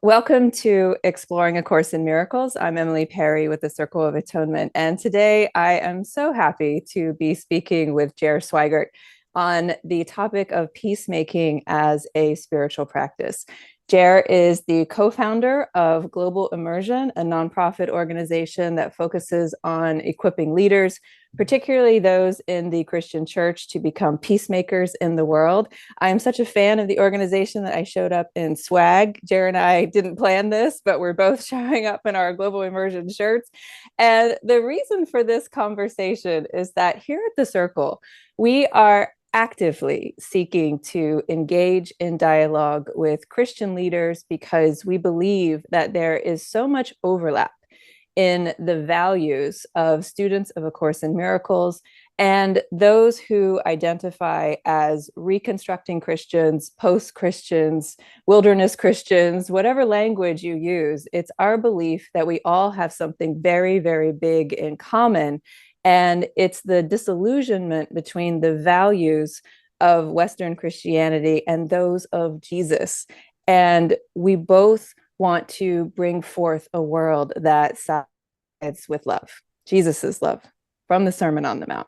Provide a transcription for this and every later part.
Welcome to Exploring A Course in Miracles. I'm Emily Perry with the Circle of Atonement. And today I am so happy to be speaking with Jer Swigart on the topic of peacemaking as a spiritual practice. Jer is the co-founder of Global Immersion, a nonprofit organization that focuses on equipping leaders, particularly those in the Christian church, to become peacemakers in the world. I am such a fan of the organization that I showed up in swag. Jer and I didn't plan this, but we're both showing up in our Global Immersion shirts. And the reason for this conversation is that here at the Circle, we are actively seeking to engage in dialogue with Christian leaders because we believe that there is so much overlap in the values of students of A Course in Miracles and those who identify as reconstructing Christians, post-Christians, wilderness Christians, whatever language you use. It's our belief that we all have something very, very big in common. And it's the disillusionment between the values of Western Christianity and those of Jesus. And we both want to bring forth a world that sides with love, Jesus's love from the Sermon on the Mount.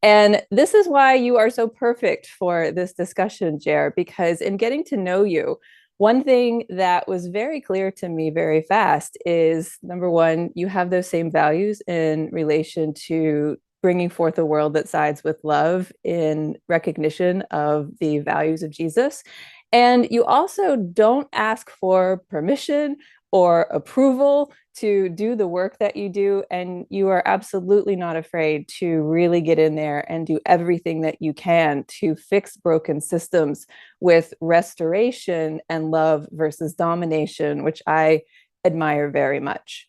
And this is why you are so perfect for this discussion, Jer, because in getting to know you, one thing that was very clear to me very fast is, number one, you have those same values in relation to bringing forth a world that sides with love in recognition of the values of Jesus. And you also don't ask for permission or approval to do the work that you do. And you are absolutely not afraid to really get in there and do everything that you can to fix broken systems with restoration and love versus domination, which I admire very much.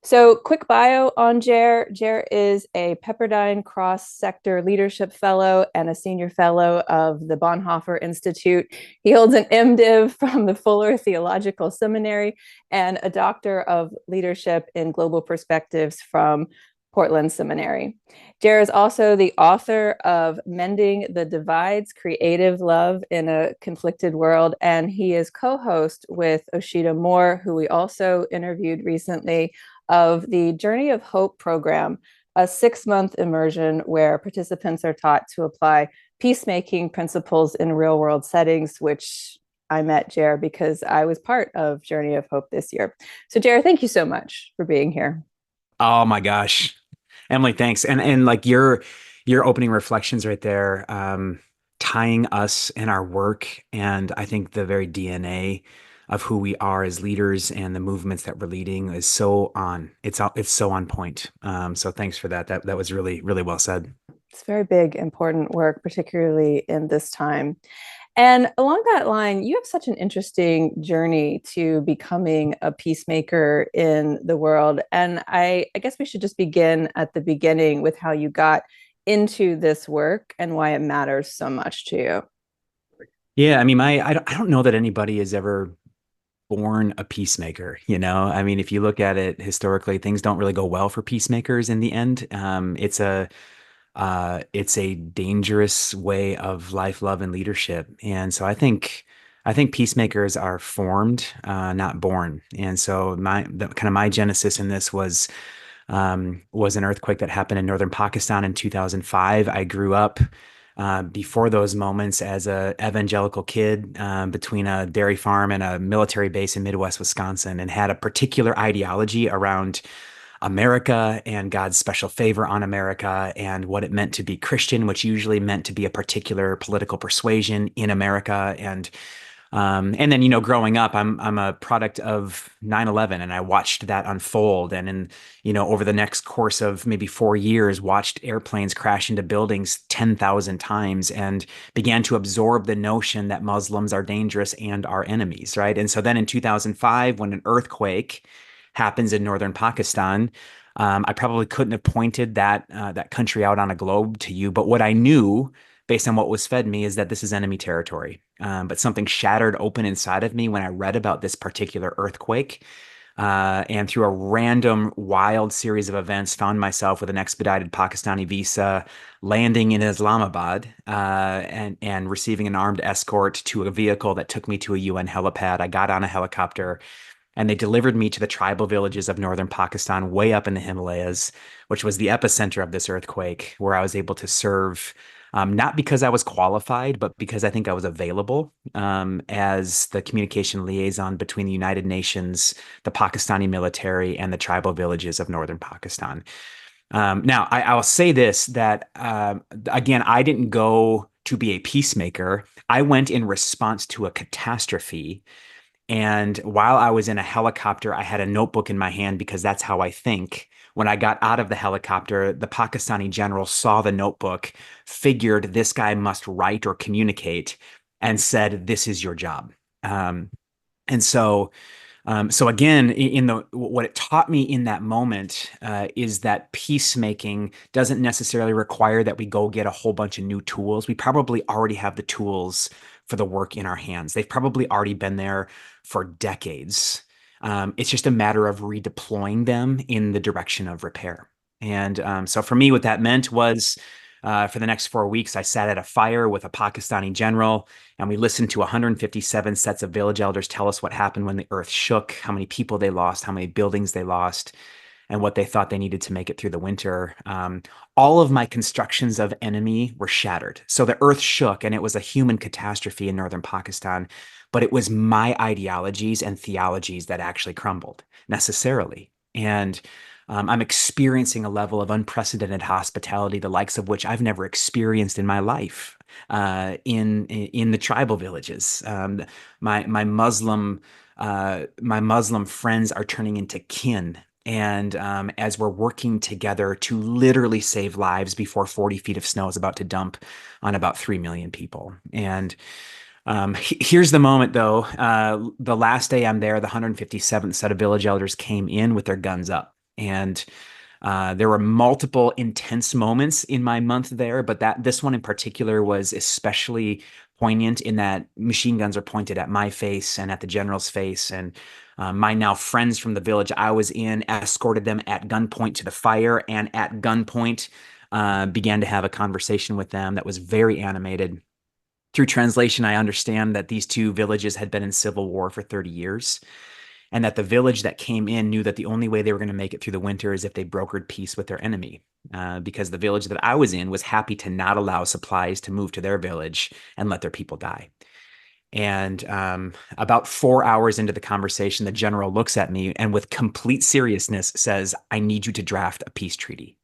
So, quick bio on Jer. Jer is a Pepperdine Cross-Sector Leadership Fellow and a Senior Fellow of the Bonhoeffer Institute. He holds an MDiv from the Fuller Theological Seminary and a Doctor of Leadership in Global Perspectives from Portland Seminary. Jer is also the author of Mending the Divides, Creative Love in a Conflicted World, and he is co-host with Oshita Moore, who we also interviewed recently, of the Journey of Hope program, a 6-month immersion where participants are taught to apply peacemaking principles in real world settings, which I met Jer because I was part of Journey of Hope this year. So Jer, thank you so much for being here. Oh my gosh. Emily, thanks. And like your opening reflections right there, tying us in our work and I think the very DNA of who we are as leaders and the movements that we're leading is so on. It's so on point. So thanks for that. That was really, really well said. It's very big, important work, particularly in this time. And along that line, you have such an interesting journey to becoming a peacemaker in the world. And I guess we should just begin at the beginning with how you got into this work and why it matters so much to you. Yeah, I mean, I don't know that anybody has ever born a peacemaker, you know? I mean, if you look at it historically, things don't really go well for peacemakers in the end. It's a dangerous way of life, love, and leadership. And so I think peacemakers are formed, not born. And so my genesis in this was an earthquake that happened in northern Pakistan in 2005. I grew up before those moments as a evangelical kid between a dairy farm and a military base in Midwest Wisconsin, and had a particular ideology around America and God's special favor on America and what it meant to be Christian, which usually meant to be a particular political persuasion in America. And then, growing up, I'm a product of 9/11, and I watched that unfold. And over the next course of maybe 4 years, watched airplanes crash into buildings 10,000 times and began to absorb the notion that Muslims are dangerous and our enemies, right? And so then in 2005, when an earthquake happens in northern Pakistan, I probably couldn't have pointed that country out on a globe to you, but what I knew based on what was fed me is that this is enemy territory. But something shattered open inside of me when I read about this particular earthquake. and through a random, wild series of events, found myself with an expedited Pakistani visa, landing in Islamabad, and receiving an armed escort to a vehicle that took me to a UN helipad. I got on a helicopter, and they delivered me to the tribal villages of northern Pakistan, way up in the Himalayas, which was the epicenter of this earthquake, where I was able to serve. Not because I was qualified, but because I think I was available as the communication liaison between the United Nations, the Pakistani military, and the tribal villages of northern Pakistan. Now, I'll say this that, again, I didn't go to be a peacemaker. I went in response to a catastrophe, and while I was in a helicopter, I had a notebook in my hand because that's how I think. When I got out of the helicopter, the Pakistani general saw the notebook, figured this guy must write or communicate, and said, "This is your job." Um, and so again, in the what it taught me in that moment is that peacemaking doesn't necessarily require that we go get a whole bunch of new tools. We probably already have the tools for the work in our hands. They've probably already been there for decades. It's just a matter of redeploying them in the direction of repair. And so for me, what that meant was for the next 4 weeks, I sat at a fire with a Pakistani general, and we listened to 157 sets of village elders tell us what happened when the earth shook, how many people they lost, how many buildings they lost, and what they thought they needed to make it through the winter. All of my constructions of enemy were shattered. So the earth shook, and it was a human catastrophe in northern Pakistan, but it was my ideologies and theologies that actually crumbled necessarily. And I'm experiencing a level of unprecedented hospitality, the likes of which I've never experienced in my life in the tribal villages. My Muslim friends are turning into kin. And as we're working together to literally save lives before 40 feet of snow is about to dump on about 3 million people. And here's the moment, though. The last day I'm there, the 157th set of village elders came in with their guns up. And there were multiple intense moments in my month there, but this one in particular was especially poignant in that machine guns are pointed at my face and at the general's face. And my now friends from the village I was in escorted them at gunpoint to the fire, and at gunpoint began to have a conversation with them that was very animated. Through translation, I understand that these two villages had been in civil war for 30 years, and that the village that came in knew that the only way they were going to make it through the winter is if they brokered peace with their enemy. Because the village that I was in was happy to not allow supplies to move to their village and let their people die. And about 4 hours into the conversation, the general looks at me and, with complete seriousness, says, "I need you to draft a peace treaty."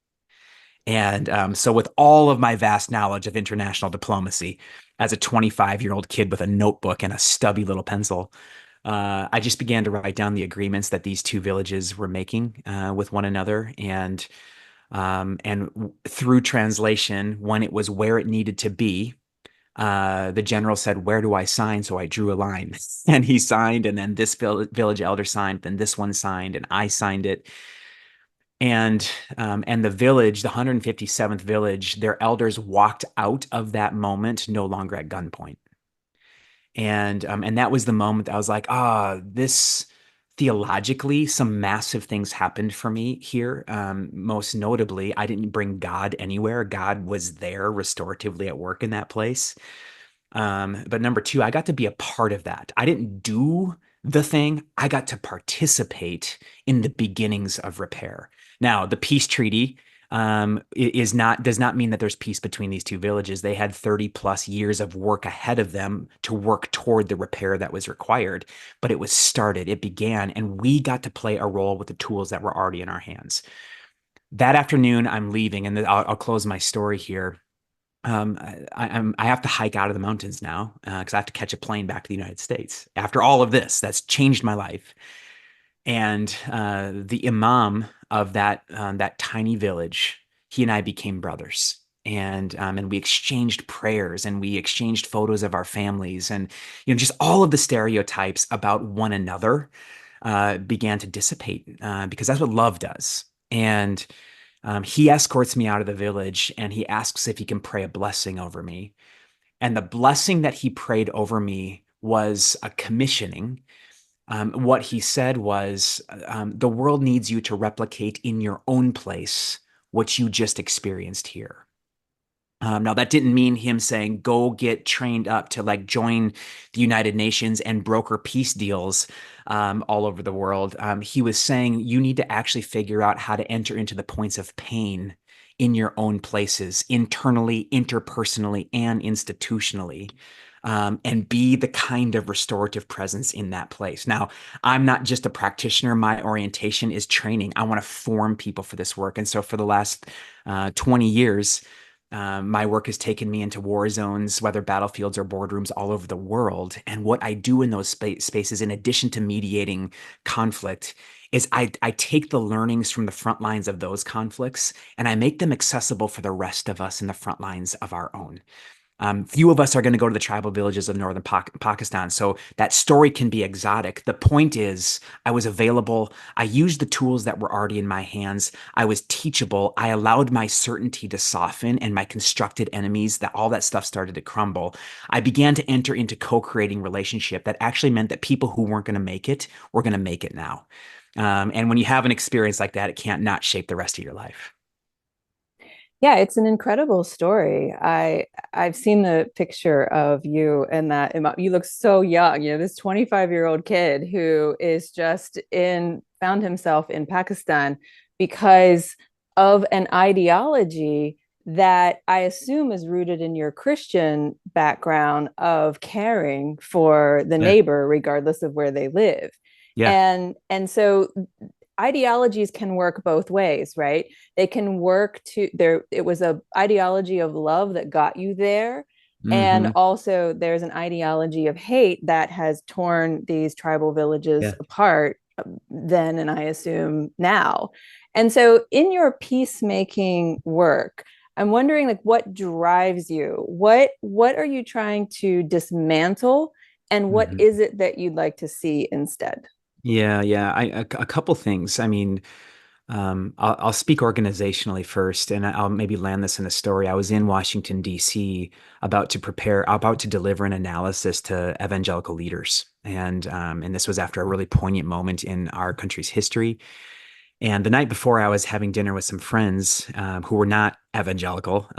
And so, with all of my vast knowledge of international diplomacy, as a 25-year-old kid with a notebook and a stubby little pencil, I just began to write down the agreements that these two villages were making with one another. And through translation, when it was where it needed to be, the general said, "Where do I sign?" So I drew a line, and he signed, and then this village elder signed, then this one signed, and I signed it. And the village, the 157th village, their elders walked out of that moment no longer at gunpoint. And that was the moment that I was like, this theologically, some massive things happened for me here. Most notably, I didn't bring God anywhere. God was there restoratively at work in that place. But number two, I got to be a part of that. I didn't do the thing. I got to participate in the beginnings of repair. Now, the peace treaty does not mean that there's peace between these two villages. They had 30 plus years of work ahead of them to work toward the repair that was required, but it was started, it began, and we got to play a role with the tools that were already in our hands. That afternoon, I'm leaving, and I'll close my story here. I have to hike out of the mountains now because I have to catch a plane back to the United States. After all of this, that's changed my life. And the imam of that tiny village, he and I became brothers. And we exchanged prayers, and we exchanged photos of our families, and just all of the stereotypes about one another began to dissipate because that's what love does. And he escorts me out of the village, and he asks if he can pray a blessing over me. And the blessing that he prayed over me was a commissioning What he said was, the world needs you to replicate in your own place what you just experienced here. Now, that didn't mean him saying, go get trained up to like join the United Nations and broker peace deals all over the world. He was saying you need to actually figure out how to enter into the points of pain in your own places, internally, interpersonally, and institutionally. And be the kind of restorative presence in that place. Now, I'm not just a practitioner. My orientation is training. I want to form people for this work. And so for the last 20 years, my work has taken me into war zones, whether battlefields or boardrooms all over the world. And what I do in those spaces, in addition to mediating conflict, is I take the learnings from the front lines of those conflicts and I make them accessible for the rest of us in the front lines of our own. Few of us are going to go to the tribal villages of northern Pakistan, so that story can be exotic. The point is, I was available. I used the tools that were already in my hands. I was teachable. I allowed my certainty to soften and my constructed enemies, that all that stuff started to crumble. I began to enter into co-creating relationship that actually meant that people who weren't going to make it were going to make it now. And when you have an experience like that, it can't not shape the rest of your life. Yeah, it's an incredible story. I've seen the picture of you and that you look so young. You know, this 25-year-old kid who is just in found himself in Pakistan because of an ideology that I assume is rooted in your Christian background of caring for the Yeah. neighbor regardless of where they live. Yeah. And so ideologies can work both ways, right? They can work to there. It was a ideology of love that got you there. And Hmm. also there's an ideology of hate that has torn these tribal villages Yeah. apart then, and I assume now. And so in your peacemaking work, I'm wondering like what drives you? What are you trying to dismantle? And what Hmm. is it that you'd like to see instead? Yeah, yeah. A couple things. I mean, I'll speak organizationally first, and I'll maybe land this in a story. I was in Washington, D.C., about to deliver an analysis to evangelical leaders, and this was after a really poignant moment in our country's history. And the night before, I was having dinner with some friends who were not evangelical,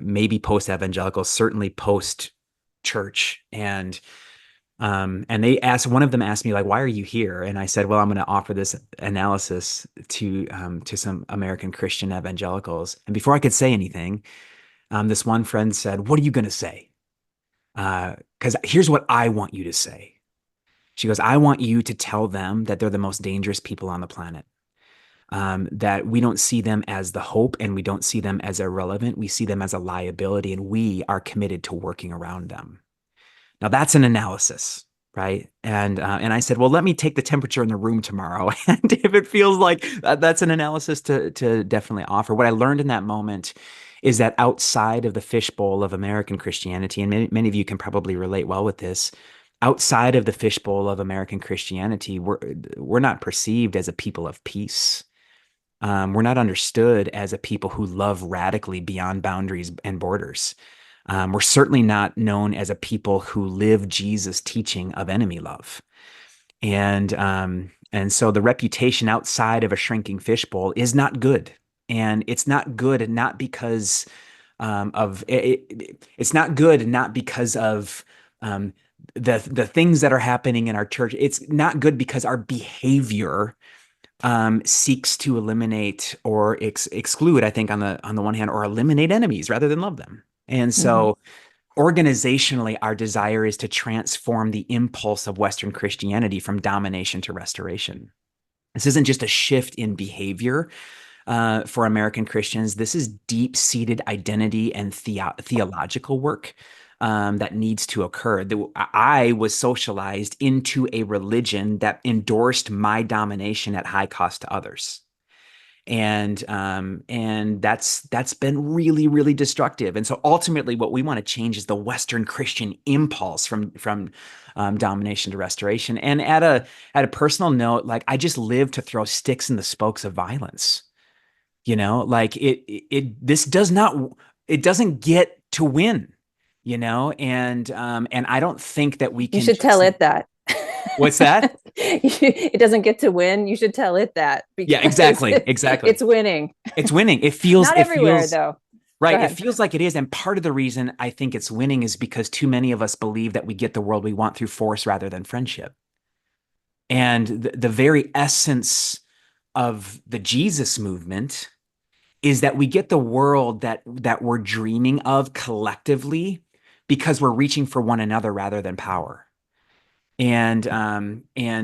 maybe post-evangelical, certainly post-church, and one of them asked me like, why are you here? And I said, well, I'm going to offer this analysis to some American Christian evangelicals. And before I could say anything, this one friend said, what are you going to say? Because here's what I want you to say. She goes, I want you to tell them that they're the most dangerous people on the planet. That we don't see them as the hope and we don't see them as irrelevant. We see them as a liability and we are committed to working around them. Now that's an analysis, right? And I said, well, let me take the temperature in the room tomorrow, and if it feels like that's an analysis to definitely offer. What I learned in that moment is that outside of the fishbowl of American Christianity, and many of you can probably relate well with this, outside of the fishbowl of American Christianity, we're not perceived as a people of peace. We're not understood as a people who love radically beyond boundaries and borders. We're certainly not known as a people who live Jesus' teaching of enemy love. And so the reputation outside of a shrinking fishbowl is not good. And it's not good not because of it's not good not because of the things that are happening in our church. It's not good because our behavior seeks to eliminate or exclude, I think, on the one hand, or eliminate enemies rather than love them. And Mm-hmm. so organizationally, our desire is to transform the impulse of Western Christianity from domination to restoration. This isn't just a shift in behavior for American Christians. This is deep-seated identity and theological work that needs to occur. I was socialized into a religion that endorsed my domination at high cost to others, and that's been really destructive. And so ultimately what we want to change is the Western Christian impulse from domination to restoration. And at a personal note, like I just live to throw sticks in the spokes of violence. Like this does not, it doesn't get to win. And I don't think that we You can should tell just it that. What's that? It doesn't get to win. You should tell it that Yeah, because exactly, exactly. it's winning. It's winning. Not It everywhere, feels though. Go right. It ahead. feels like it is. And part of the reason I think it's winning is because too many of us believe that we get the world we want through force rather than friendship. And the very essence of the Jesus movement is that we get the world that we're dreaming of collectively because we're reaching for one another rather than power. And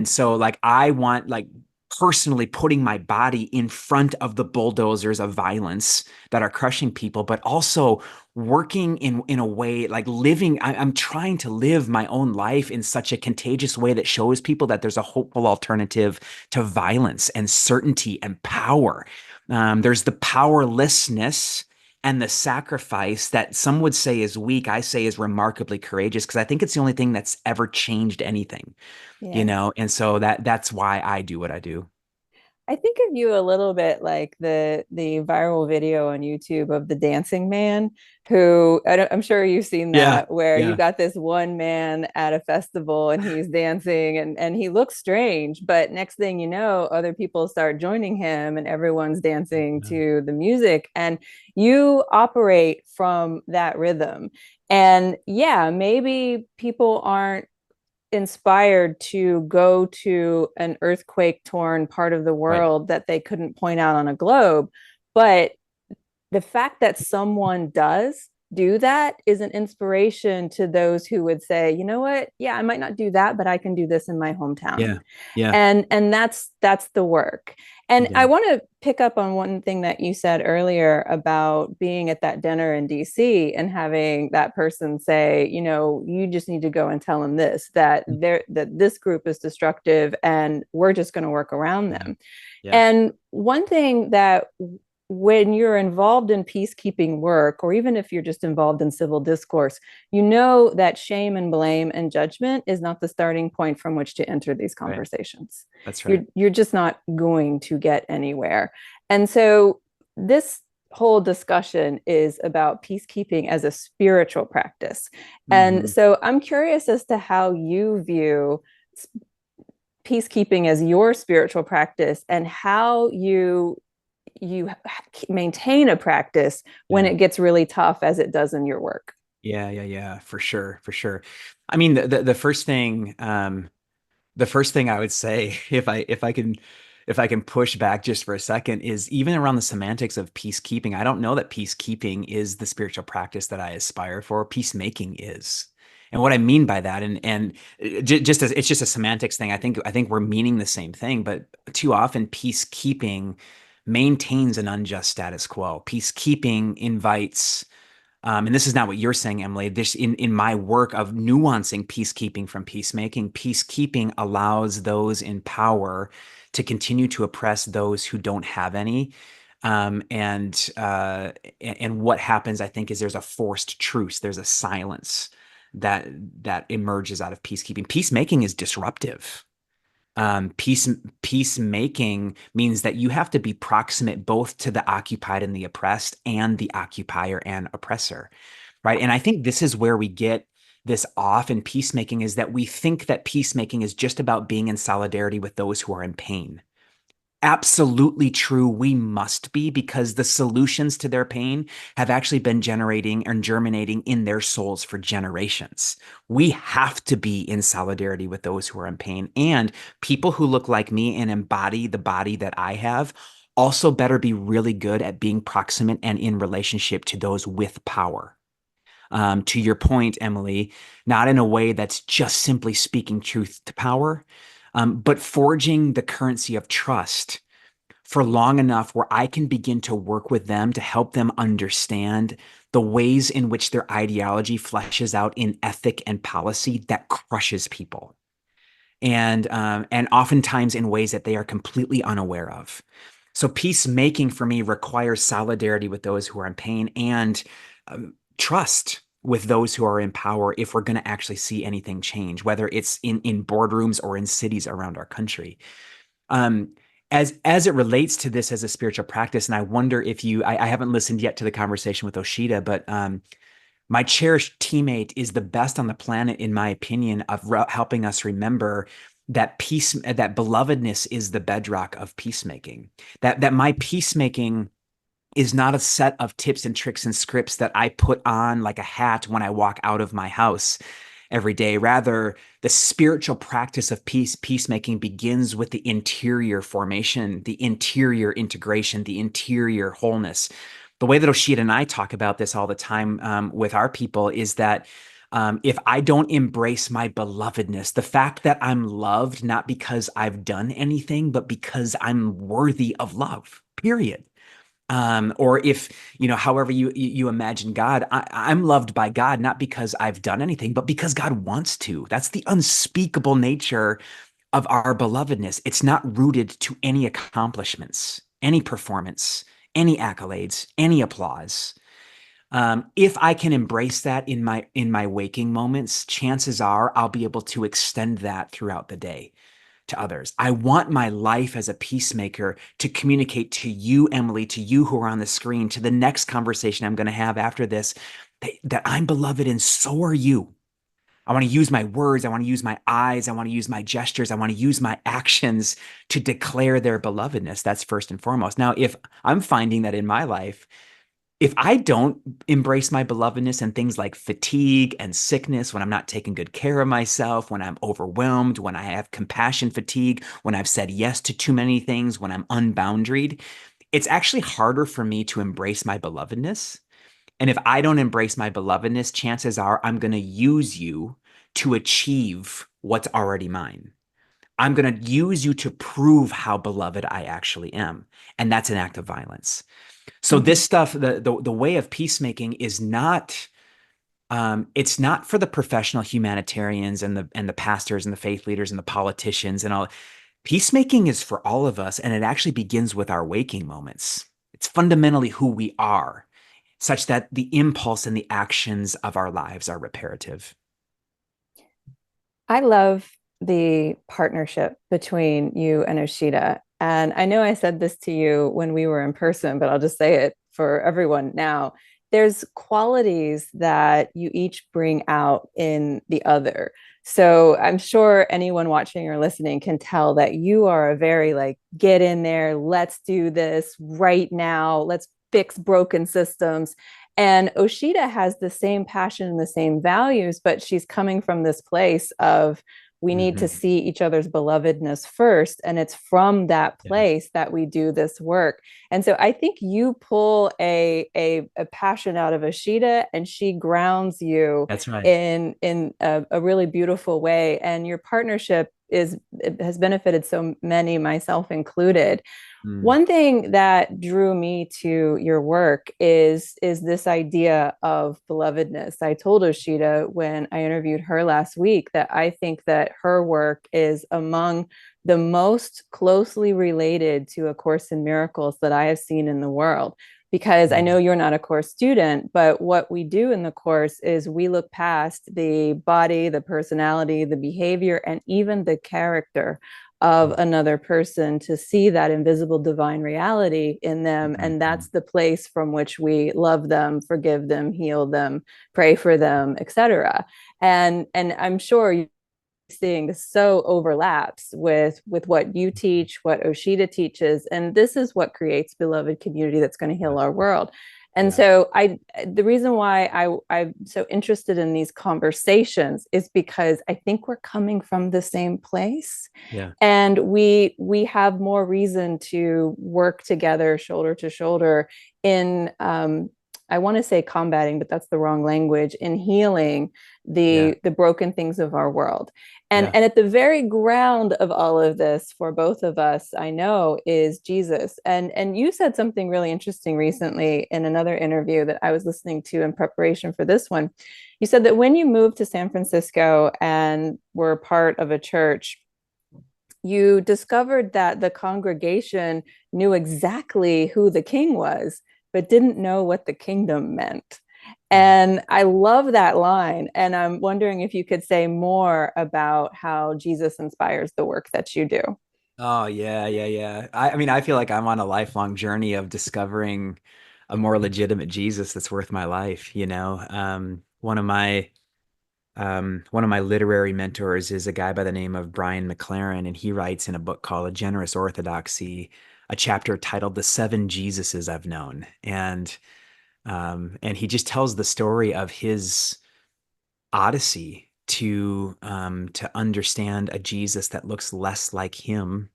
so like I want like personally putting my body in front of the bulldozers of violence that are crushing people, but also working in a way like I'm trying to live my own life in such a contagious way that shows people that there's a hopeful alternative to violence and certainty and power. There's the powerlessness and the sacrifice that some would say is weak, I say is remarkably courageous because I think it's the only thing that's ever changed anything, you Yeah. know? And so that's why I do what I do. I think of you a little bit like the viral video on YouTube of the dancing man who I'm sure you've seen Yeah. that where you Yeah. got this one man at a festival and he's dancing and he looks strange, but next thing you know, other people start joining him and everyone's dancing Yeah. to the music and you operate from that rhythm. And yeah, maybe people aren't inspired to go to an earthquake torn part of the Right. world that they couldn't point out on a globe. But the fact that someone does do that is an inspiration to those who would say, you know what? Yeah, I might not do that, but I can do this in my hometown. Yeah. Yeah. And that's the work. And Yeah. I want to pick up on one thing that you said earlier about being at that dinner in DC and having that person say, you know, you just need to go and tell them this, that this group is destructive and we're just going to work around Yeah. them. Yeah. And one thing that when you're involved in peacekeeping work, or even if you're just involved in civil discourse, you know that shame and blame and judgment is not the starting point from which to enter these Right. conversations. That's You're right. you're just not going to get anywhere. And so this whole discussion is about peacekeeping as a spiritual practice. And Hmm. so I'm curious as to how you view peacekeeping as your spiritual practice and how you maintain a practice when Yeah. it gets really tough as it does in your work. Yeah. Yeah. Yeah. For sure. For sure. I mean, the first thing I would say, if I can push back just for a second, is even around the semantics of peacekeeping. I don't know that peacekeeping is the spiritual practice that I aspire for. Peacemaking is. And what I mean by that, just as it's just a semantics thing, I think we're meaning the same thing, but too often peacekeeping maintains an unjust status quo. Peacekeeping invites and this is not what you're saying, Emily. This in my work of nuancing peacekeeping from peacemaking, peacekeeping allows those in power to continue to oppress those who don't have any. And what happens, I think, is there's a forced truce. There's a silence that that emerges out of peacekeeping. Peacemaking is disruptive. Peacemaking means that you have to be proximate both to the occupied and the oppressed and the occupier and oppressor, right? And I think this is where we get this off in peacemaking is that we think that peacemaking is just about being in solidarity with those who are in pain. Absolutely true. We must be because the solutions to their pain have actually been generating and germinating in their souls for generations. We have to be in solidarity with those who are in pain. And people who look like me and embody the body that I have also better be really good at being proximate and in relationship to those with power. To your point, Emily, not in a way that's just simply speaking truth to power, but forging the currency of trust for long enough where I can begin to work with them to help them understand the ways in which their ideology fleshes out in ethic and policy that crushes people. And oftentimes in ways that they are completely unaware of. So peacemaking for me requires solidarity with those who are in pain and trust with those who are in power if we're going to actually see anything change, whether it's in boardrooms or in cities around our country. Um, as it relates to this as a spiritual practice, and I wonder if I haven't listened yet to the conversation with Oshita, but my cherished teammate is the best on the planet, in my opinion, of helping us remember that belovedness is the bedrock of peacemaking. That my peacemaking is not a set of tips and tricks and scripts that I put on like a hat when I walk out of my house every day. Rather, the spiritual practice of peacemaking begins with the interior formation, the interior integration, the interior wholeness. The way that Oshita and I talk about this all the time with our people is that if I don't embrace my belovedness, the fact that I'm loved not because I've done anything, but because I'm worthy of love, period. Or if, however you imagine God, I'm loved by God, not because I've done anything, but because God wants to. That's the unspeakable nature of our belovedness. It's not rooted to any accomplishments, any performance, any accolades, any applause. If I can embrace that in my waking moments, chances are I'll be able to extend that throughout the day to others. I want my life as a peacemaker to communicate to you, Emily, to you who are on the screen, to the next conversation I'm going to have after this, that I'm beloved and so are you. I want to use my words. I want to use my eyes. I want to use my gestures. I want to use my actions to declare their belovedness. That's first and foremost. Now, if I'm finding that in my life, if I don't embrace my belovedness and things like fatigue and sickness, when I'm not taking good care of myself, when I'm overwhelmed, when I have compassion fatigue, when I've said yes to too many things, when I'm unboundaried, it's actually harder for me to embrace my belovedness. And if I don't embrace my belovedness, chances are I'm going to use you to achieve what's already mine. I'm going to use you to prove how beloved I actually am. And that's an act of violence. So Mhm. this stuff, the way of peacemaking is not it's not for the professional humanitarians and the pastors and the faith leaders and the politicians and all. Peacemaking is for all of us, and it actually begins with our waking moments. It's fundamentally who we are, such that the impulse and the actions of our lives are reparative. I love the partnership between you and Oshita. And I know I said this to you when we were in person, but I'll just say it for everyone now. There's qualities that you each bring out in the other. So I'm sure anyone watching or listening can tell that you are a very like, get in there, let's do this right now, let's fix broken systems. And Oshita has the same passion and the same values, but she's coming from this place of we need to Mhm. see each other's belovedness first. And it's from that Yeah, place that we do this work. And so I think you pull a passion out of Oshita and she grounds you that's right. in a really beautiful way. And your partnership is it has benefited so many, myself included. Mm. One thing that drew me to your work is this idea of belovedness. I told Oshita when I interviewed her last week that I think that her work is among the most closely related to A Course in Miracles that I have seen in the world. Because I know Mm. you're not a course student, but what we do in the course is we look past the body, the personality, the behavior, and even the character of Mm. another person to see that invisible divine reality in them. And Mhm. that's the place from which we love them, forgive them, heal them, pray for them, etc. And I'm sure seeing so overlaps with what you teach, what Oshita teaches, and this is what creates beloved community that's going to Yeah. heal our world. And Yeah. so the reason why I'm so interested in these conversations is because I think we're coming from the same place, Yeah. and we have more reason to work together shoulder to shoulder in I want to say combating, but that's the wrong language, in healing Yeah. the broken things of our world. And Yeah. and at the very ground of all of this for both of us, I know, is Jesus. And you said something really interesting recently in another interview that I was listening to in preparation for this one. You said that when you moved to San Francisco and were part of a church, you discovered that the congregation knew exactly who the king was, but didn't know what the kingdom meant. Yeah. And I love that line. And I'm wondering if you could say more about how Jesus inspires the work that you do. Oh yeah, yeah, yeah. I mean, I feel like I'm on a lifelong journey of discovering a more legitimate Jesus that's worth my life, you know. One of my one of my literary mentors is a guy by the name of Brian McLaren, and he writes in a book called A Generous Orthodoxy, a chapter titled "The Seven Jesuses I've Known," and he just tells the story of his odyssey to understand a Jesus that looks less like him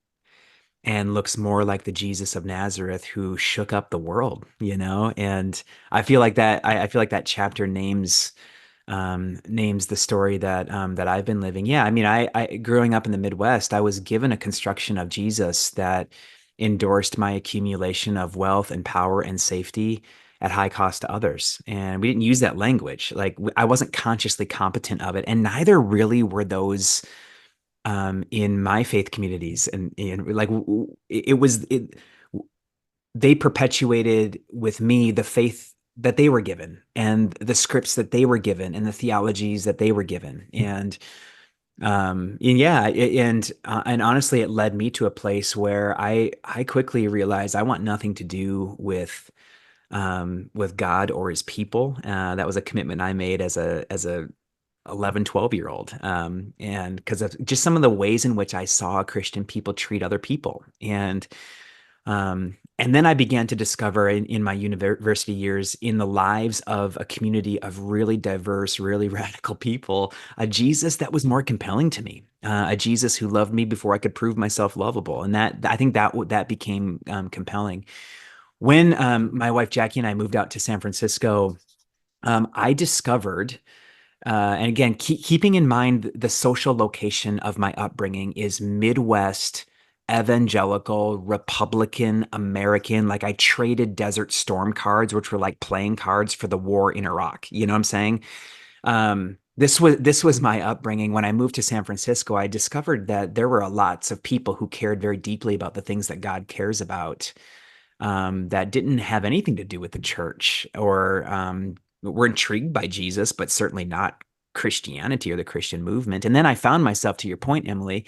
and looks more like the Jesus of Nazareth who shook up the world, you know? And I feel like that chapter names the story that I've been living. Yeah, I mean, I growing up in the Midwest, I was given a construction of Jesus that endorsed my accumulation of wealth and power and safety at high cost to others. And we didn't use that language. Like I wasn't consciously competent of it, and neither really were those in my faith communities. And like they perpetuated with me the faith that they were given and the scripts that they were given and the theologies that they were given. And yeah, and honestly, it led me to a place where I quickly realized I want nothing to do with God or his people. That was a commitment I made as a 11, 12-year old. And because of just some of the ways in which I saw Christian people treat other people. And then I began to discover in my university years, in the lives of a community of really diverse, really radical people, a Jesus that was more compelling to me, a Jesus who loved me before I could prove myself lovable. And that I think that became compelling. When my wife Jackie and I moved out to San Francisco, I discovered and again, keeping in mind the social location of my upbringing is Midwest, evangelical, Republican, American. Like I traded Desert Storm cards, which were like playing cards for the war in Iraq. You know what I'm saying? This was my upbringing. When I moved to San Francisco, I discovered that there were lots of people who cared very deeply about the things that God cares about, that didn't have anything to do with the church or were intrigued by Jesus, but certainly not Christianity or the Christian movement. And then I found myself, to your point, Emily,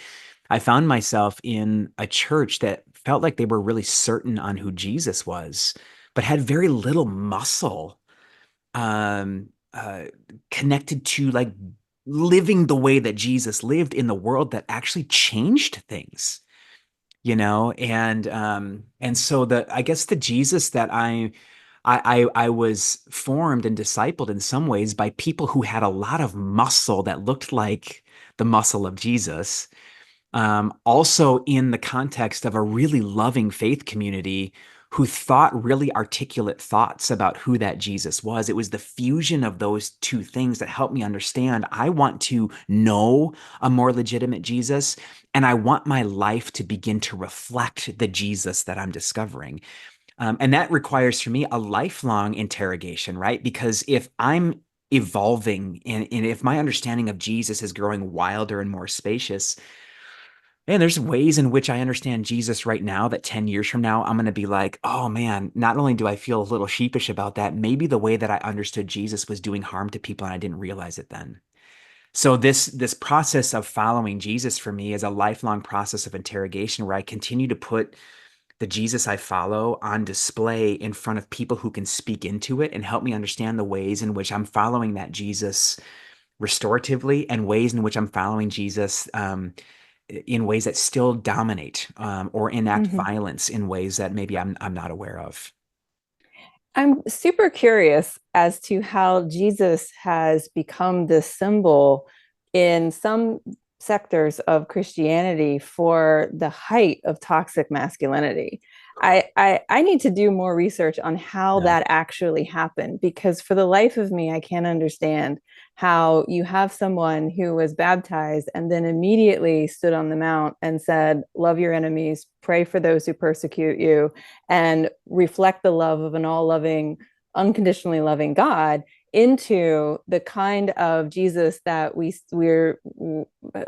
I found myself in a church that felt like they were really certain on who Jesus was, but had very little muscle um, uh, connected to like living the way that Jesus lived in the world that actually changed things, you know. And so I guess the Jesus that I was formed and discipled in some ways by people who had a lot of muscle that looked like the muscle of Jesus, also in the context of a really loving faith community who thought really articulate thoughts about who that Jesus was. It was the fusion of those two things that helped me understand I want to know a more legitimate Jesus, and I want my life to begin to reflect the Jesus that I'm discovering. And that requires for me a lifelong interrogation, right? Because if I'm evolving and if my understanding of Jesus is growing wilder and more spacious, and there's ways in which I understand Jesus right now that 10 years from now, I'm going to be like, oh man, not only do I feel a little sheepish about that, maybe the way that I understood Jesus was doing harm to people and I didn't realize it then. So this process of following Jesus for me is a lifelong process of interrogation where I continue to put the Jesus I follow on display in front of people who can speak into it and help me understand the ways in which I'm following that Jesus restoratively and ways in which I'm following Jesus in ways that still dominate or enact Mhm. violence in ways that maybe I'm not aware of. I'm super curious as to how Jesus has become this symbol in some sectors of Christianity for the height of toxic masculinity. I need to do more research on how Yeah. that actually happened, because for the life of me, I can't understand how you have someone who was baptized and then immediately stood on the mount and said, love your enemies, pray for those who persecute you, and reflect the love of an all loving, unconditionally loving God into the kind of Jesus that we're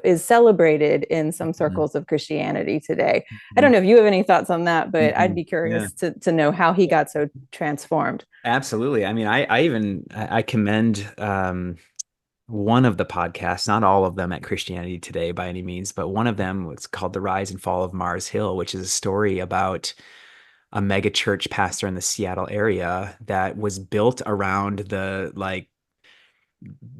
is celebrated in some Mhm. circles of Christianity today. I don't Mhm. know if you have any thoughts on that, but I'd Mhm. be Yeah. curious to know how he got so transformed. Absolutely. I mean, I commend one of the podcasts, not all of them at Christianity Today by any means, but one of them was called The Rise and Fall of Mars Hill, which is a story about a mega church pastor in the Seattle area that was built around the like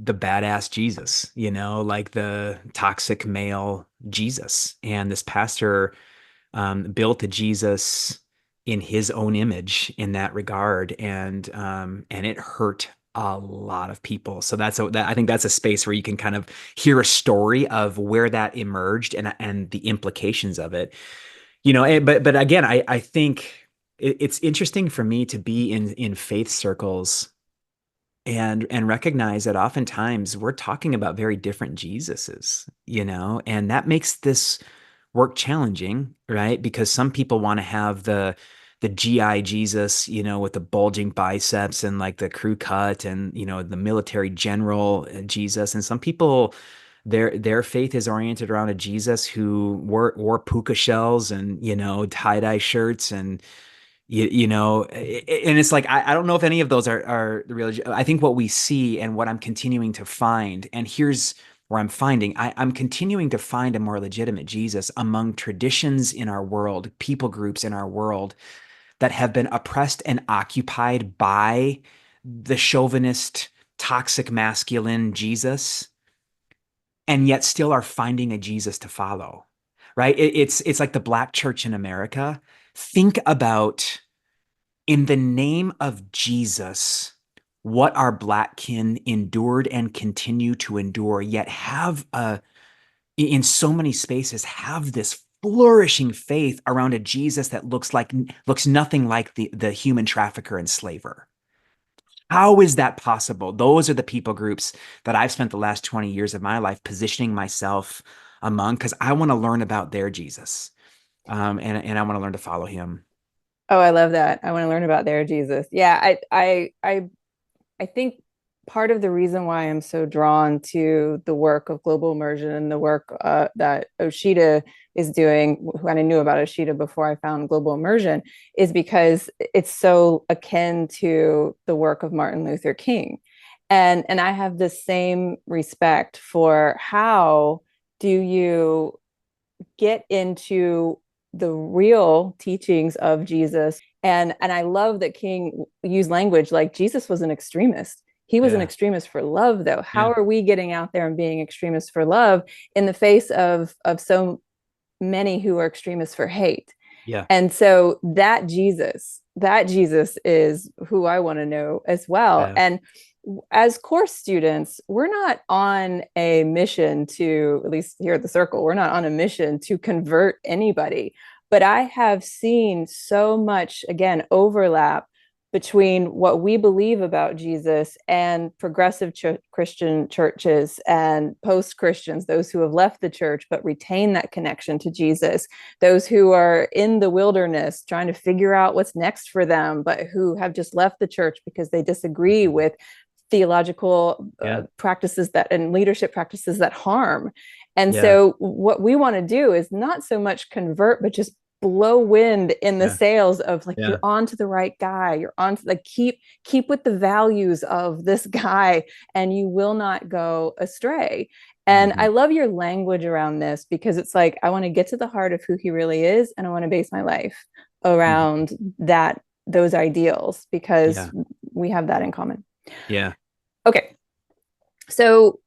the badass Jesus, like the toxic male Jesus. And this pastor built a Jesus in his own image in that regard, and it hurt a lot of people. So I think that's a space where you can kind of hear a story of where that emerged and the implications of it. But again, I think it's interesting for me to be in faith circles and recognize that oftentimes we're talking about very different Jesuses, and that makes this work challenging, right? Because some people want to have the GI Jesus, with the bulging biceps and like the crew cut and the military general Jesus, and some people their faith is oriented around a Jesus who wore puka shells and tie-dye shirts and and it's like I don't know if any of those are the real. I think what we see and what I'm continuing to find, and here's where I'm finding, I'm continuing to find a more legitimate Jesus among traditions in our world, people groups in our world that have been oppressed and occupied by the chauvinist, toxic masculine Jesus, and yet still are finding a Jesus to follow. Right? It's like the Black church in America. Think about, in the name of Jesus, what our Black kin endured and continue to endure, yet in so many spaces, have this flourishing faith around a Jesus that looks nothing like the human trafficker and slaver. How is that possible? Those are the people groups that I've spent the last 20 years of my life positioning myself among, because I want to learn about their Jesus, and I want to learn to follow him. Oh, I love that. I want to learn about their Jesus. Yeah, I think part of the reason why I'm so drawn to the work of Global Immersion and the work that Oshita is doing, when I knew about Oshita before I found Global Immersion, is because it's so akin to the work of Martin Luther King. And I have the same respect for how do you get into the real teachings of Jesus. And I love that King used language like Jesus was an extremist. He was an Yeah, extremist for love, though. yeah, How are we getting out there and being extremists for love in the face of so many who are extremists for hate? yeah, And so that Jesus is who I want to know as well. yeah, And as course students, we're not on a mission to, at least here at the circle, we're not on a mission to convert anybody. But I have seen so much, again, overlap between what we believe about Jesus and progressive Christian churches and post Christians, those who have left the church but retain that connection to Jesus, those who are in the wilderness trying to figure out what's next for them, but who have just left the church because they disagree mhm, with theological yeah, practices that and leadership practices that harm. And yeah, so what we want to do is not so much convert, but just blow wind in the yeah, sails of like, yeah, you're on to the right guy, you're on to like, keep with the values of this guy and you will not go astray. And I mhm, love your language around this because it's like, I want to get to the heart of who he really is, and I want to base my life mhm, around those ideals, because yeah, we have that in common. yeah, Okay, so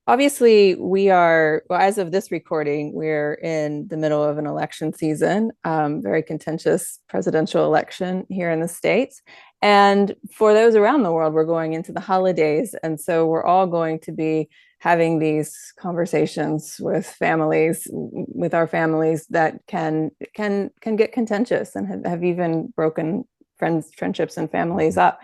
obviously we are, well, as of this recording, we're in the middle of an election season, very contentious presidential election here in the States. And for those around the world, we're going into the holidays. And so we're all going to be having these conversations with our families that can get contentious and have even broken friendships and families mhm, up.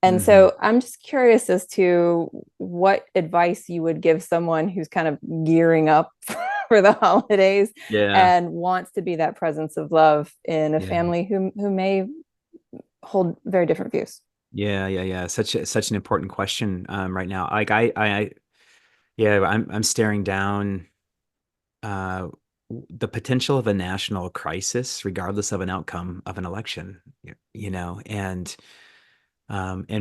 And mhm, so I'm just curious as to what advice you would give someone who's kind of gearing up for the holidays yeah, and wants to be that presence of love in a yeah, family who may hold very different views. yeah, yeah, yeah. Such an important question right now. Like yeah, I'm staring down uh the potential of a national crisis, regardless of an outcome of an election. And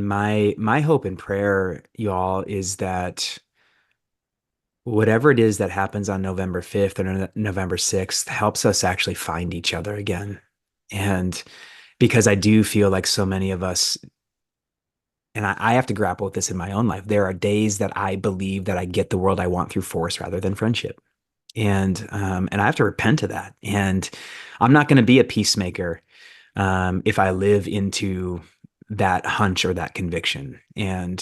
my hope and prayer, y'all, is that whatever it is that happens on November 5th or November 6th helps us actually find each other again. And because I do feel like so many of us, and I have to grapple with this in my own life. There are days that I believe that I get the world I want through force rather than friendship. And I have to repent of that. And I'm not going to be a peacemaker if I live into that hunch or that conviction. And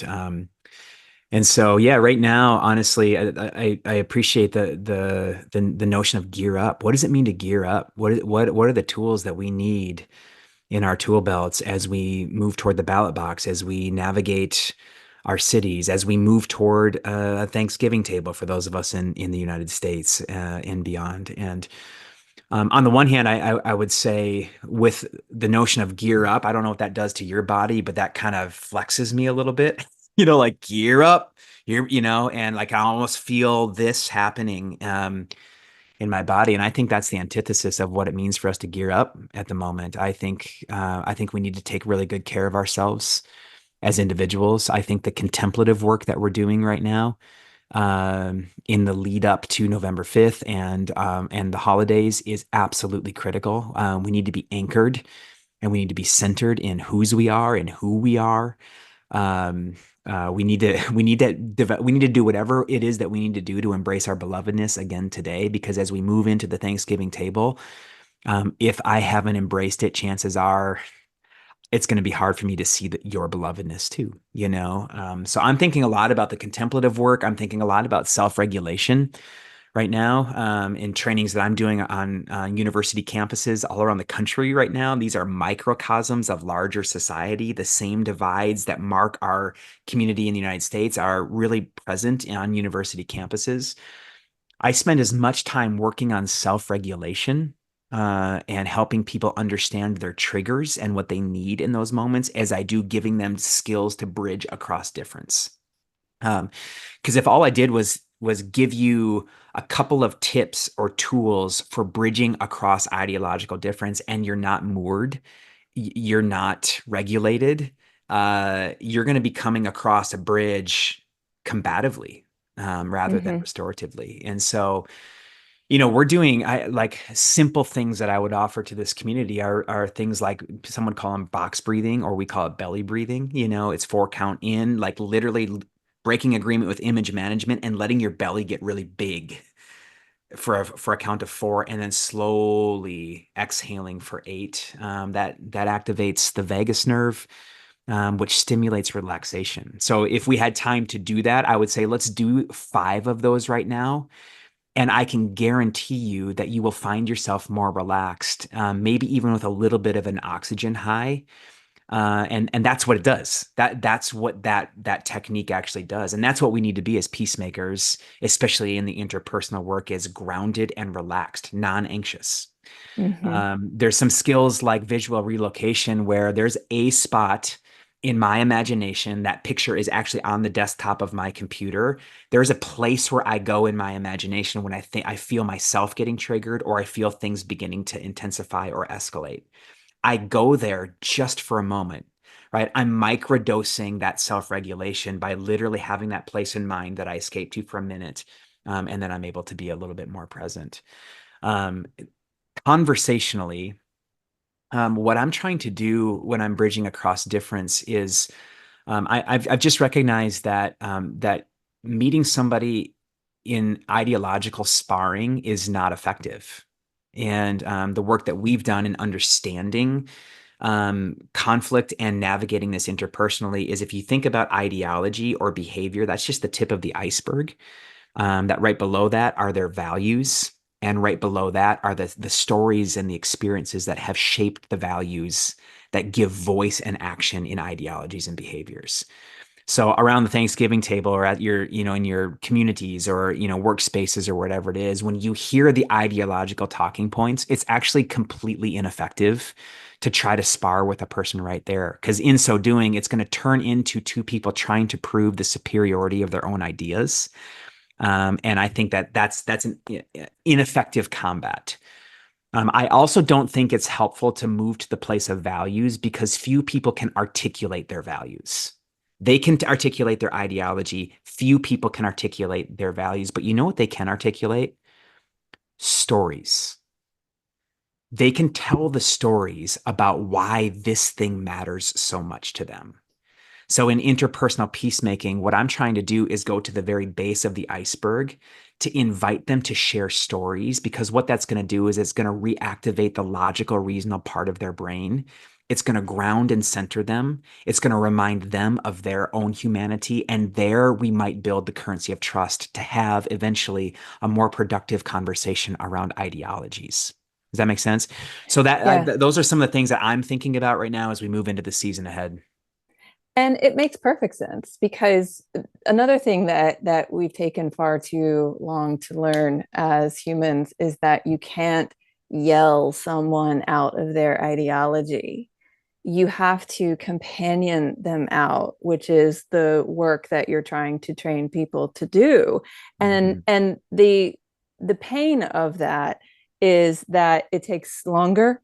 so, yeah, right now, honestly, I appreciate the notion of gear up. What does it mean to gear up? What are the tools that we need in our tool belts as we move toward the ballot box, as we navigate our cities, as we move toward a Thanksgiving table for those of us in the United States and beyond? And on the one hand, I would say with the notion of gear up, I don't know what that does to your body, but that kind of flexes me a little bit. Like gear up, and like I almost feel this happening in my body, and I think that's the antithesis of what it means for us to gear up at the moment. I think we need to take really good care of ourselves as individuals. I think the contemplative work that we're doing right now in the lead up to November 5th and the holidays is absolutely critical. We need to be anchored and we need to be centered in whose we are and who we are. Um, we need to do whatever it is that we need to do to embrace our belovedness again today, because as we move into the Thanksgiving table, if I haven't embraced it, chances are it's going to be hard for me to see your belovedness too. So I'm thinking a lot about the contemplative work. I'm thinking a lot about self-regulation right now in trainings that I'm doing on university campuses all around the country right now. These are microcosms of larger society. The same divides that mark our community in the United States are really present on university campuses. I spend as much time working on self-regulation and helping people understand their triggers and what they need in those moments as I do giving them skills to bridge across difference. Because if all I did was give you a couple of tips or tools for bridging across ideological difference, and you're not moored, you're not regulated, you're going to be coming across a bridge combatively rather than Mm-hmm. restoratively. And so, we're doing like simple things that I would offer to this community are things like someone call them box breathing, or we call it belly breathing. It's 4 count in, like literally breaking agreement with image management and letting your belly get really big for a count of 4, and then slowly exhaling for 8. That activates the vagus nerve, which stimulates relaxation. So if we had time to do that, I would say let's do 5 of those right now. And I can guarantee you that you will find yourself more relaxed, maybe even with a little bit of an oxygen high. And that's what it does. That's what that technique actually does. And that's what we need to be as peacemakers, especially in the interpersonal work, is grounded and relaxed, non-anxious. Mm-hmm. There's some skills like visual relocation where there's a spot in my imagination. That picture is actually on the desktop of my computer. There's a place where I go in my imagination when I feel myself getting triggered, or I feel things beginning to intensify or escalate. I go there just for a moment, right? I'm microdosing that self-regulation by literally having that place in mind that I escape to for a minute. And then I'm able to be a little bit more present. Um, Conversationally, what I'm trying to do when I'm bridging across difference is I've just recognized that meeting somebody in ideological sparring is not effective. And the work that we've done in understanding conflict and navigating this interpersonally is, if you think about ideology or behavior, that's just the tip of the iceberg. That right below that are their values. And right below that are the stories and the experiences that have shaped the values that give voice and action in ideologies and behaviors. So around the Thanksgiving table, or at in your communities, or, workspaces, or whatever it is, when you hear the ideological talking points, it's actually completely ineffective to try to spar with a person right there. Because in so doing, it's going to turn into 2 people trying to prove the superiority of their own ideas. And I think that's an ineffective combat. I also don't think it's helpful to move to the place of values, because few people can articulate their values. They can articulate their ideology. Few people can articulate their values. But you know what they can articulate? Stories. They can tell the stories about why this thing matters so much to them. So in interpersonal peacemaking, what I'm trying to do is go to the very base of the iceberg to invite them to share stories, because what that's going to do is it's going to reactivate the logical, reasonable part of their brain. It's going to ground and center them. It's going to remind them of their own humanity. And there we might build the currency of trust to have eventually a more productive conversation around ideologies. Does that make sense? So Yeah. those are some of the things that I'm thinking about right now as we move into the season ahead. And it makes perfect sense because another thing that we've taken far too long to learn as humans is that you can't yell someone out of their ideology. You have to companion them out, which is the work that you're trying to train people to do. And Mhm. the pain of that is that it takes longer,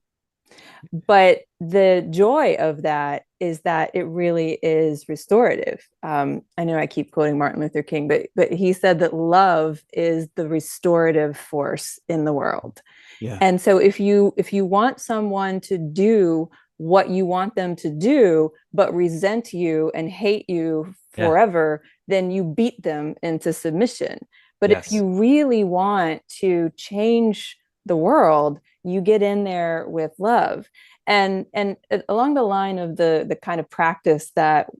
but the joy of that is that it really is restorative. I know I keep quoting Martin Luther King, but he said that love is the restorative force in the world. Yeah. And so if you want someone to do what you want them to do, but resent you and hate you Yeah. forever, then you beat them into submission. But if Yes. you really want to change the world, you get in there with love. And along the line of the kind of practice that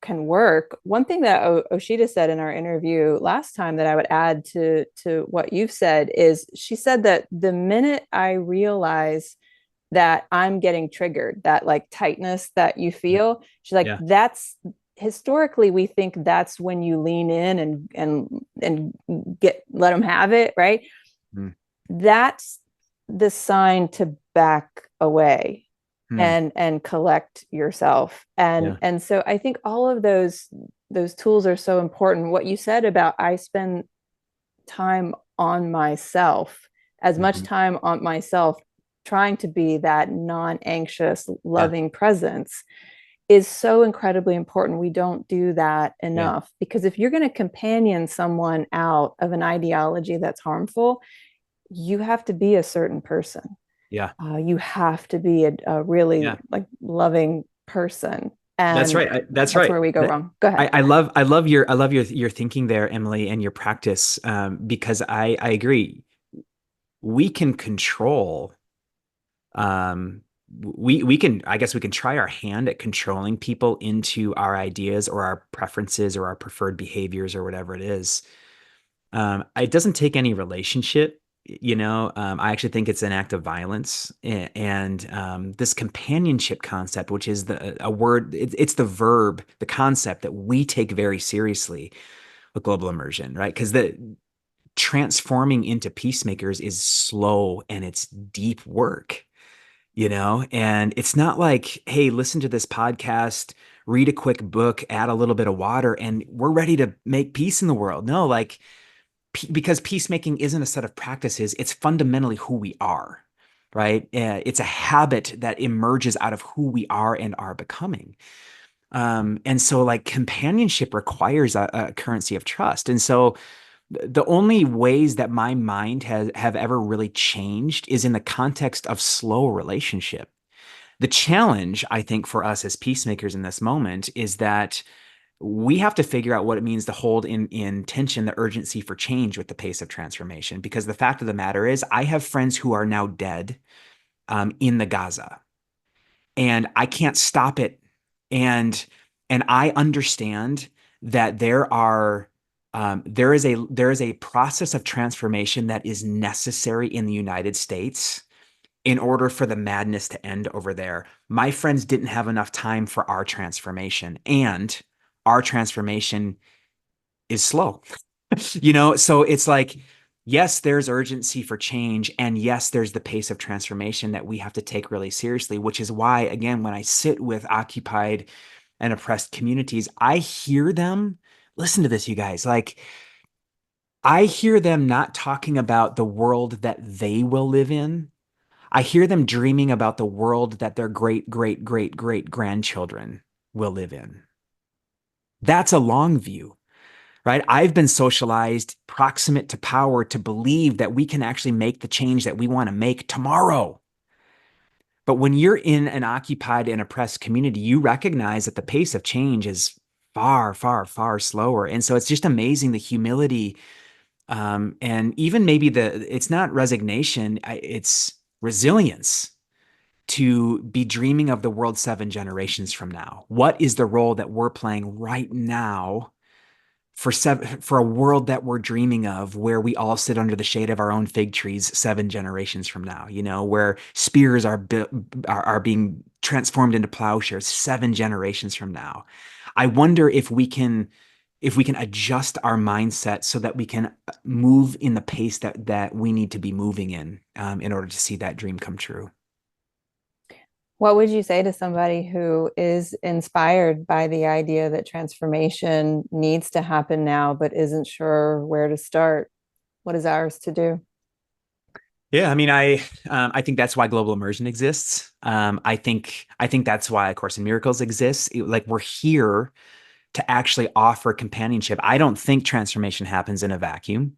can work. One thing that Oshita said in our interview last time that I would add to what you've said is she said that the minute I realize that I'm getting triggered, that like tightness that you Yeah. feel, she's like, Yeah. that's historically we think that's when you lean in and get let them have it, right? Mm. That's the sign to back away Mm. and collect yourself. and Yeah. and so I think all of those tools are so important. What you said about I spend time on myself, as much Mhm. time on myself, trying to be that non-anxious Yeah. loving presence, is so incredibly important. We don't do that Yeah. enough, because if you're going to companion someone out of an ideology that's harmful, you have to be a certain person. Yeah. You have to be a really Yeah. like loving person, That's and right. That's that's where right. we go wrong. Go ahead. I love your thinking there, Emily, and your practice, because I agree. We can control, um, we can, I guess we can try our hand at controlling people into our ideas or our preferences or our preferred behaviors or whatever it is. It doesn't take any relationship, you know. I actually think it's an act of violence, and this companionship concept, which is a word, it's the verb, the concept that we take very seriously with global immersion, right? Because the transforming into peacemakers is slow and it's deep work, you know. And it's not like, hey, listen to this podcast, read a quick book, add a little bit of water, and we're ready to make peace in the world. No, like because peacemaking isn't a set of practices, it's fundamentally who we are, right? It's a habit that emerges out of who we are and are becoming. And so, like, companionship requires a currency of trust. And so, the only ways that my mind has have ever really changed is in the context of slow relationship. The challenge, I think, for us as peacemakers in this moment is that we have to figure out what it means to hold in tension the urgency for change with the pace of transformation. Because the fact of the matter is, I have friends who are now dead, in the Gaza, and I can't stop it. And I understand that there is a process of transformation that is necessary in the United States in order for the madness to end over there. My friends didn't have enough time for our transformation, and our transformation is slow. You know, so it's like, yes, there's urgency for change, and yes, there's the pace of transformation that we have to take really seriously, which is why, again, when I sit with occupied and oppressed communities, I hear them. Listen to this, you guys. Like, I hear them not talking about the world that they will live in. I hear them dreaming about the world that their great, great, great, great grandchildren will live in. That's a long view, right? I've been socialized proximate to power to believe that we can actually make the change that we want to make tomorrow. But when you're in an occupied and oppressed community, you recognize that the pace of change is far, far, far slower. And so it's just amazing the humility, and even maybe it's not resignation, it's resilience to be dreaming of the world 7 generations from now. What is the role that we're playing right now for a world that we're dreaming of, where we all sit under the shade of our own fig trees 7 generations from now, where spears are being transformed into plowshares 7 generations from now. I wonder if we can adjust our mindset so that we can move in the pace that we need to be moving in order to see that dream come true. What would you say to somebody who is inspired by the idea that transformation needs to happen now, but isn't sure where to start? What is ours to do? Yeah, I mean, I think that's why Global Immersion exists. I think that's why A Course in Miracles exists. Like, we're here to actually offer companionship. I don't think transformation happens in a vacuum.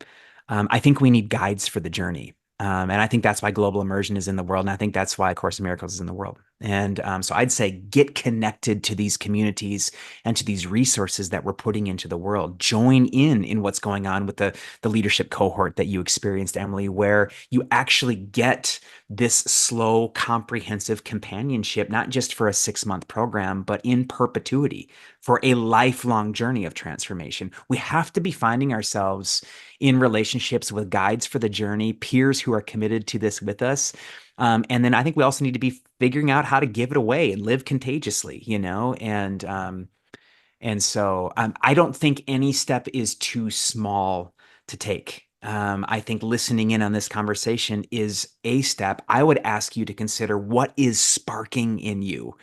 I think we need guides for the journey. And I think that's why Global Immersion is in the world. And I think that's why A Course in Miracles is in the world. And so I'd say get connected to these communities and to these resources that we're putting into the world. Join in what's going on with the leadership cohort that you experienced, Emily, where you actually get this slow, comprehensive companionship, not just for a 6-month program, but in perpetuity for a lifelong journey of transformation. We have to be finding ourselves in relationships with guides for the journey, peers who are committed to this with us. And then I think we also need to be figuring out how to give it away and live contagiously, and so I don't think any step is too small to take. I think listening in on this conversation is a step. I would ask you to consider what is sparking in you.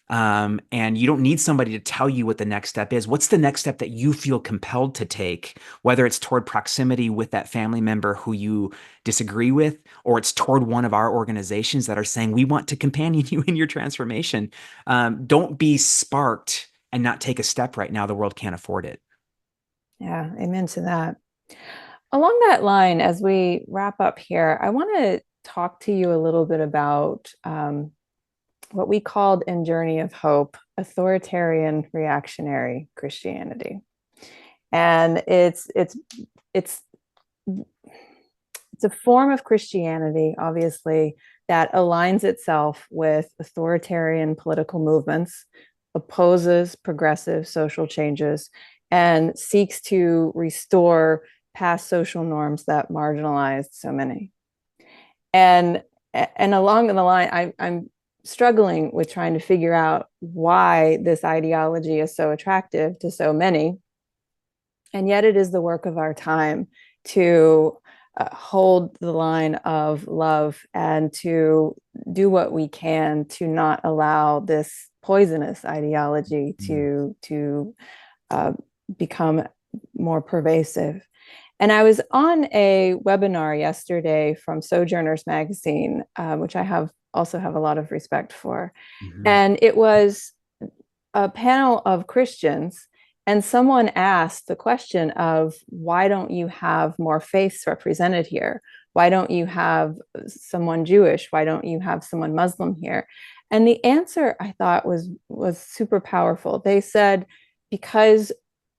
And you don't need somebody to tell you what the next step is. What's the next step that you feel compelled to take, whether it's toward proximity with that family member who you disagree with, or it's toward one of our organizations that are saying, we want to companion you in your transformation. Don't be sparked and not take a step right now. The world can't afford it. Yeah, amen to that. Along that line, as we wrap up here, I want to talk to you a little bit about what we called in Journey of Hope authoritarian reactionary Christianity. And it's a form of Christianity, obviously, that aligns itself with authoritarian political movements, opposes progressive social changes, and seeks to restore past social norms that marginalized so many. And along the line, I'm struggling with trying to figure out why this ideology is so attractive to so many. And yet it is the work of our time to hold the line of love and to do what we can to not allow this poisonous ideology to become more pervasive. And I was on a webinar yesterday from Sojourners Magazine, which I also have a lot of respect for. Mm-hmm. And it was a panel of Christians, and someone asked the question of, why don't you have more faiths represented here? Why don't you have someone Jewish? Why don't you have someone Muslim here? And the answer, I thought, was super powerful. They said, because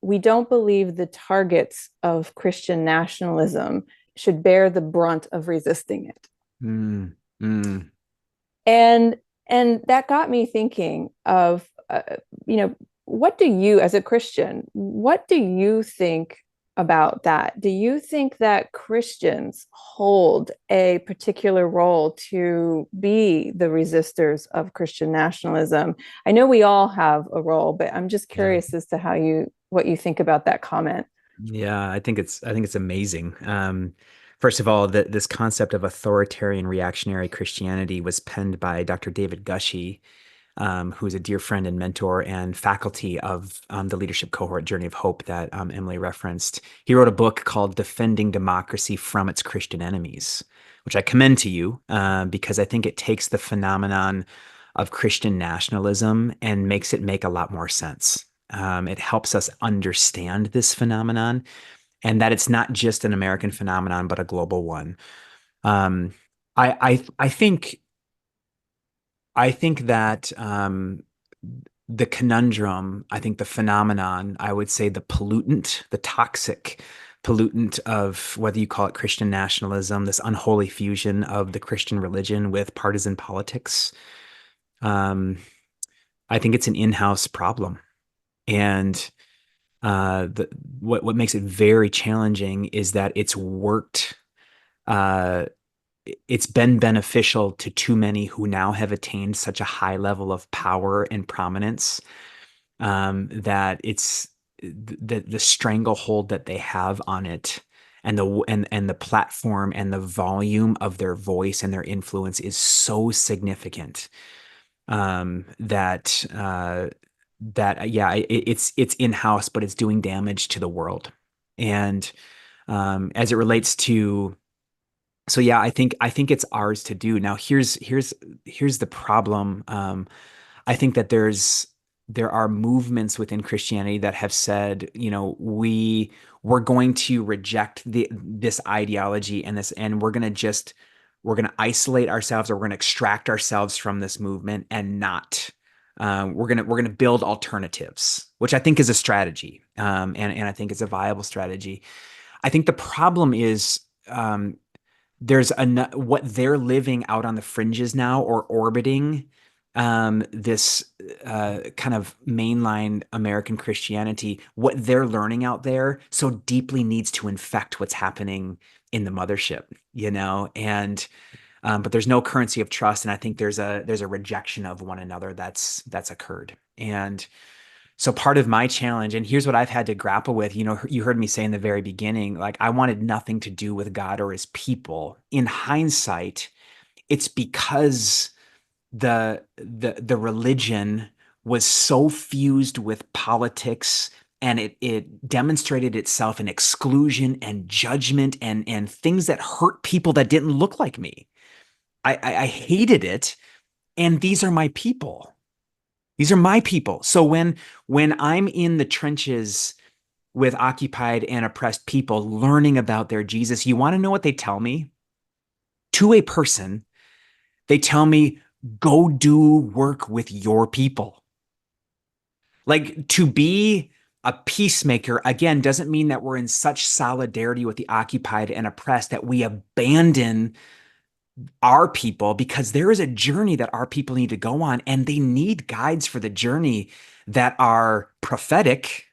we don't believe the targets of Christian nationalism should bear the brunt of resisting it. Mm, mm. And that got me thinking of, what do you, as a Christian, what do you think about that? Do you think that Christians hold a particular role to be the resistors of Christian nationalism? I know we all have a role, but I'm just Yeah. curious as to what you think about that comment. Yeah, I think it's amazing. First of all, this concept of authoritarian reactionary Christianity was penned by Dr. David Gushee, who is a dear friend and mentor and faculty of the leadership cohort Journey of Hope that Emily referenced. He wrote a book called Defending Democracy from Its Christian Enemies, which I commend to you because I think it takes the phenomenon of Christian nationalism and makes it make a lot more sense. It helps us understand this phenomenon and that it's not just an American phenomenon, but a global one. Um, I think I think that the conundrum, I think the phenomenon, I would say the pollutant, the toxic pollutant of whether you call it Christian nationalism, this unholy fusion of the Christian religion with partisan politics. Um, I think it's an in-house problem. And the what makes it very challenging is that uh, it's been beneficial to too many who now have attained such a high level of power and prominence, that it's the stranglehold that they have on it, and the platform and the volume of their voice and their influence is so significant, that yeah, it's in-house, but it's doing damage to the world. And as it relates to, so yeah, I think it's ours to do. Now here's the problem. I think that there are movements within Christianity that have said, we're going to reject this ideology and this, and we're going to isolate ourselves, or we're going to extract ourselves from this movement and not. We're gonna build alternatives, which I think is a strategy, and I think it's a viable strategy. I think the problem is, what they're living out on the fringes now, or orbiting this kind of mainline American Christianity. What they're learning out there so deeply needs to infect what's happening in the mothership, and but there's no currency of trust, and I think there's a rejection of one another that's occurred. And so part of my challenge, and here's what I've had to grapple with, you heard me say in the very beginning, like, I wanted nothing to do with God or his people. In hindsight, it's because the religion was so fused with politics, and it demonstrated itself in exclusion and judgment and things that hurt people that didn't look like me. I hated it, and these are my people. These are my people. So when I'm in the trenches with occupied and oppressed people learning about their Jesus, you want to know what they tell me? To a person, they tell me, go do work with your people. Like, to be a peacemaker, again, doesn't mean that we're in such solidarity with the occupied and oppressed that we abandon our people, because there is a journey that our people need to go on, and they need guides for the journey that are prophetic,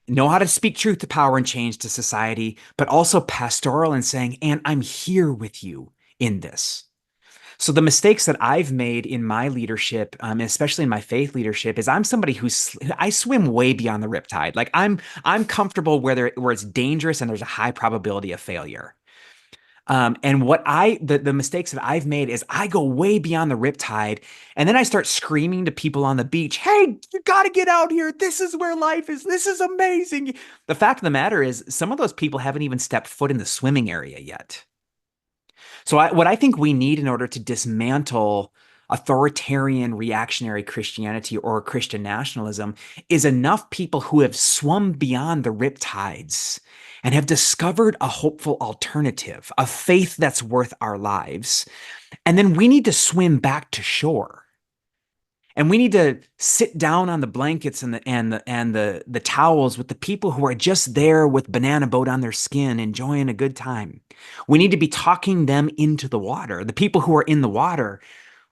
know how to speak truth to power and change to society, but also pastoral and saying, and I'm here with you in this. So the mistakes that I've made in my leadership, especially in my faith leadership, is I'm somebody I swim way beyond the riptide. Like, I'm comfortable where it's dangerous and there's a high probability of failure. And the mistakes that I've made is I go way beyond the riptide, and then I start screaming to people on the beach, "Hey, you got to get out here. This is where life is. This is amazing." The fact of the matter is, some of those people haven't even stepped foot in the swimming area yet. So what I think we need in order to dismantle authoritarian reactionary Christianity or Christian nationalism is enough people who have swum beyond the riptides and have discovered a hopeful alternative, a faith that's worth our lives. And then we need to swim back to shore. And we need to sit down on the blankets and the towels with the people who are just there with banana boat on their skin, enjoying a good time. We need to be talking them into the water. The people who are in the water,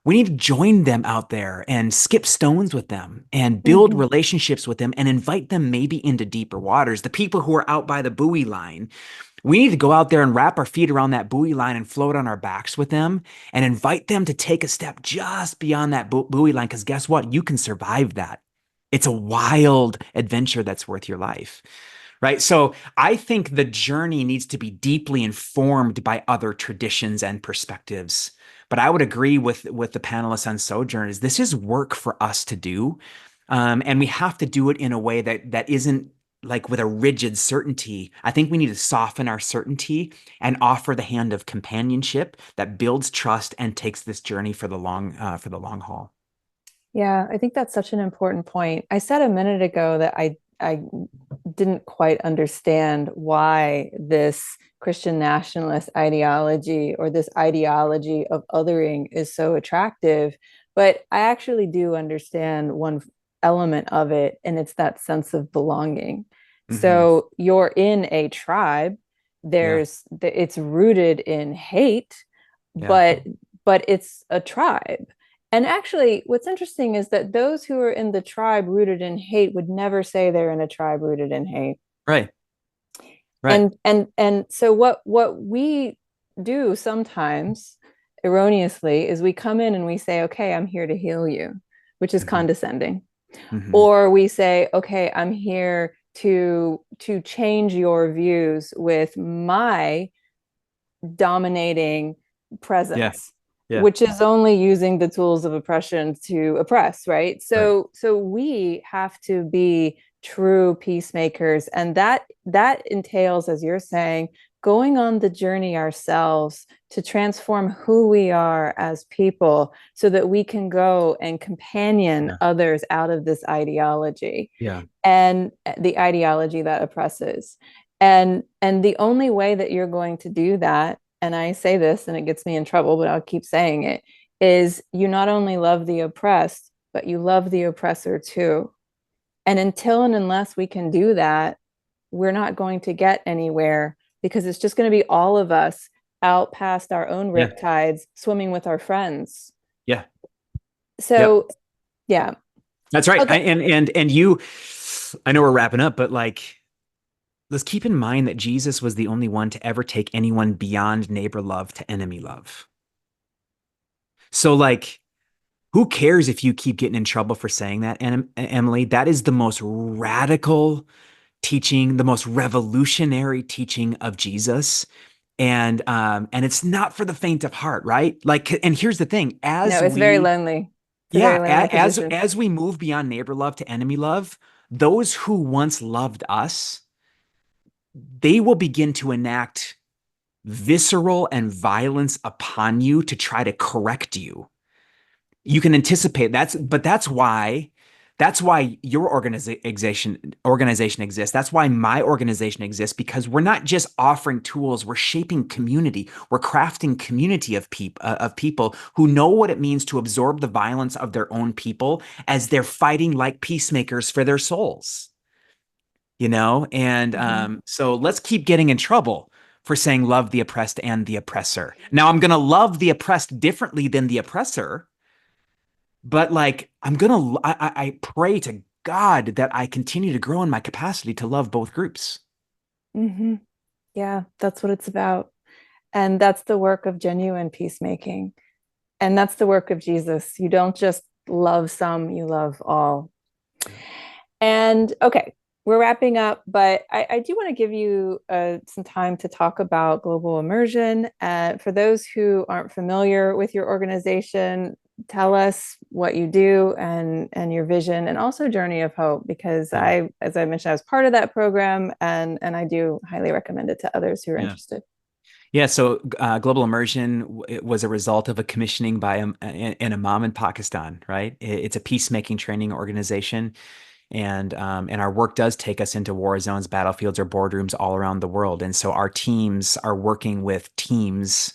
we need to join them out there and skip stones with them and build relationships with them and invite them maybe into deeper waters. The people who are out by the buoy line, we need to go out there and wrap our feet around that buoy line and float on our backs with them and invite them to take a step just beyond that buoy line. Because guess what? You can survive that. It's a wild adventure that's worth your life. Right. So I think the journey needs to be deeply informed by other traditions and perspectives. But I would agree with the panelists on Sojourn, is this is work for us to do. And we have to do it in a way that isn't like with a rigid certainty. I think we need to soften our certainty and offer the hand of companionship that builds trust and takes this journey for the long haul. Yeah, I think that's such an important point. I said a minute ago that I didn't quite understand why this Christian nationalist ideology, or this ideology of othering, is so attractive. But I actually do understand one element of it, and it's that sense of belonging. Hmm. So you're in a tribe, Yeah. it's rooted in hate, Yeah. but it's a tribe. And actually, what's interesting is that those who are in the tribe rooted in hate would never say they're in a tribe rooted in hate. Right. Right. And so what we do sometimes erroneously is we come in and we say, okay, I'm here to heal you, which is Hmm. condescending. Hmm. Or we say, okay, I'm here to change your views with my dominating Yeah. presence, Yeah. which is only using the tools of oppression to oppress, right? Right. So we have to be true peacemakers, and that entails, as you're saying, going on the journey ourselves to transform who we are as people so that we can go and companion Yeah. others out of this ideology Yeah. and the ideology that oppresses. And the only way that you're going to do that, and I say this and it gets me in trouble, but I'll keep saying it, is you not only love the oppressed, but you love the oppressor too. And until and unless we can do that, we're not going to get anywhere, because it's just going to be all of us out past our own Yeah. riptides swimming with our friends. Yeah. Yep. So, yeah. That's right. Okay. And you, I know we're wrapping up, but like, let's keep in mind that Jesus was the only one to ever take anyone beyond neighbor love to enemy love. So like, who cares if you keep getting in trouble for saying that, Emily? That is the most radical teaching, the most revolutionary teaching of Jesus. And it's not for the faint of heart, right? Like, and here's the thing, No, as it's very we lonely. It's a yeah, very lonely position. as we move beyond neighbor love to enemy love, those who once loved us, they will begin to enact visceral and violence upon you to try to correct you. You can anticipate but that's why your organization exists. That's why my organization exists, because we're not just offering tools, we're shaping community. We're crafting community of people who know what it means to absorb the violence of their own people as they're fighting like peacemakers for their souls. And Mhm. so let's keep getting in trouble for saying love the oppressed and the oppressor. Now I'm going to love the oppressed differently than the oppressor, but like I pray to God that I continue to grow in my capacity to love both groups. Mm-hmm. Yeah, that's what it's about. And that's the work of genuine peacemaking. And that's the work of Jesus. You don't just love some, you love all. Yeah. And okay, we're wrapping up, but I do want to give you some time to talk about global immersion. For those who aren't familiar with your organization, tell us what you do and your vision, and also Journey of Hope, because Yeah. as I mentioned, I was part of that program, and I do highly recommend it to others who are Yeah. interested. Yeah, so Global Immersion it was a result of a commissioning by an imam in Pakistan, right? It's a peacemaking training organization, and our work does take us into war zones, battlefields, or boardrooms all around the world. And so our teams are working with teams,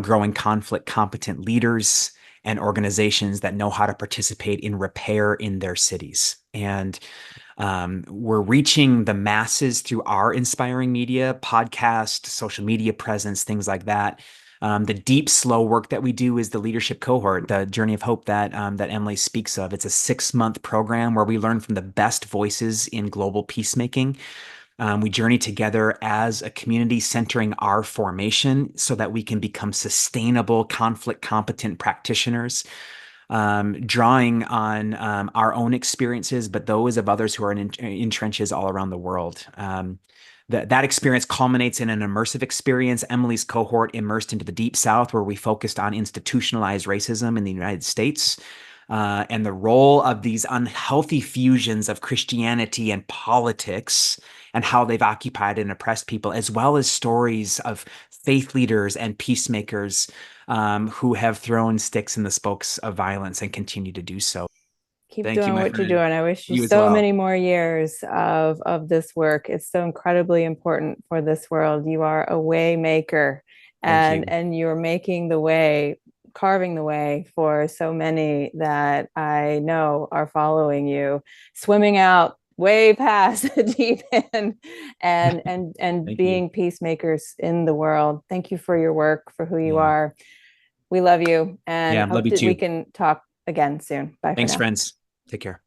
growing conflict competent leaders and organizations that know how to participate in repair in their cities. And we're reaching the masses through our inspiring media, podcast, social media presence, things like that. The deep, slow work that we do is the leadership cohort, the Journey of Hope that Emily speaks of. It's a 6-month program where we learn from the best voices in global peacemaking. We journey together as a community, centering our formation so that we can become sustainable, conflict competent practitioners, drawing on our own experiences, but those of others who are in trenches all around the world. That experience culminates in an immersive experience. Emily's cohort immersed into the Deep South, where we focused on institutionalized racism in the United States. And the role of these unhealthy fusions of Christianity and politics and how they've occupied and oppressed people, as well as stories of faith leaders and peacemakers who have thrown sticks in the spokes of violence and continue to do so. Keep Thank you, doing my what you're friend. doing. I wish you You as so well. many more years of this work. It's so incredibly important for this world. You are a way maker, Thank and you. you're making the way carving the way for so many that I know are following you, swimming out way past the deep end and Thank you. being peacemakers in the world. Thank you for your work, for who you Yeah. are. We love you and Yeah. Love hope you that we too. can talk again soon. Bye for Thanks, now. friends. Take care.